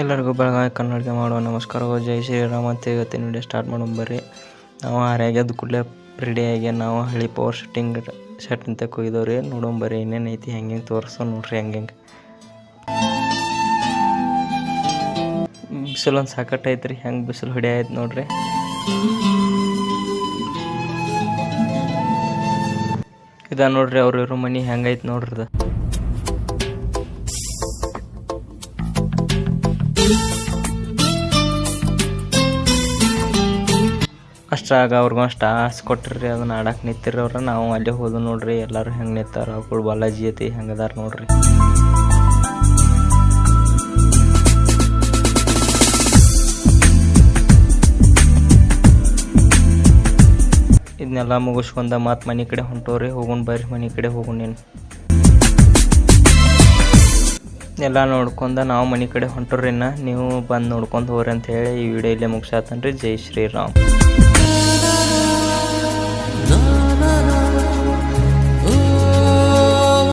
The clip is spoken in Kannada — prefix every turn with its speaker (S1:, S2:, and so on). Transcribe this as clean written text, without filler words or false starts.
S1: ಎಲ್ಲರಿಗೂ ಬೆಳಗಾವಿ ಕನ್ನಡಿಗೆ ಮಾಡುವ ನಮಸ್ಕಾರಗಳು. ಜೈ ಶ್ರೀರಾಮ್ ಅಂತ ಇವತ್ತಿನ ವಿಡಿಯೋ ಸ್ಟಾರ್ಟ್ ಮಾಡೋಣ ಬರ್ರಿ. ನಾವು ಆರ್ಯಾಗ್ಯದ ಕೂಡಲೇ ರೆಡಿಯಾಗಿ ನಾವು ಹಳಿ ಪವರ್ ಸೆಟ್ ಅಂತ ಕೊಯ್ದವ್ರಿ. ನೋಡೋಣ ಬರ್ರಿ ಏನೇನು ಐತಿ, ಹೆಂಗೆ ತೋರಿಸೋ ನೋಡ್ರಿ. ಹೆಂಗೆ ಬಿಸಿಲು ಒಂದು ಸಾಕಟ್ಟು ಐತ್ರಿ, ಹೆಂಗೆ ಬಿಸಿಲು ಹೊಡಿಯಾಯ್ತು ನೋಡ್ರಿ. ಇದ ನೋಡ್ರಿ ಅವ್ರ ಮನೆ ಹೆಂಗೈತೆ ನೋಡ್ರಿ. ಅಷ್ಟಾಗ ಅವ್ರಿಗೊಂದು ಆಸೆ ಕೊಟ್ಟಿರಿ, ಅದನ್ನ ಆಡಕ್ಕೆ ನಿಂತಿರಿ ಅವ್ರ. ನಾವು ಅಲ್ಲೇ ಹೋದ ನೋಡ್ರಿ, ಎಲ್ಲರೂ ಹೆಂಗೆ ನಿಂತಾರ. ಅವ್ರು ಬಾಲಾಜಿ ಐತಿ ಹೆಂಗದಾರ ನೋಡ್ರಿ. ಇದನ್ನೆಲ್ಲ ಮುಗಿಸ್ಕೊಂಡ ಮತ್ತೆ ಮನೆ ಕಡೆ ಹೊಂಟೋರಿ. ಹೋಗೋಣ ಬರ್ರಿ, ಮನೆ ಕಡೆ ಹೋಗೋಣೇನು. ಎಲ್ಲ ನೋಡ್ಕೊಂಡ ನಾವು ಮನೆ ಕಡೆ ಹೊಂಟೋರಿ. ನೀವು ಬಂದು ನೋಡ್ಕೊಂಡು ಹೋಗ್ರಿ ಅಂತ ಹೇಳಿ ಈ ವಿಡಿಯೋ ಇಲ್ಲೇ ಮುಗಿಸಾತನ್ರಿ. ಜೈ ಶ್ರೀರಾಮ್.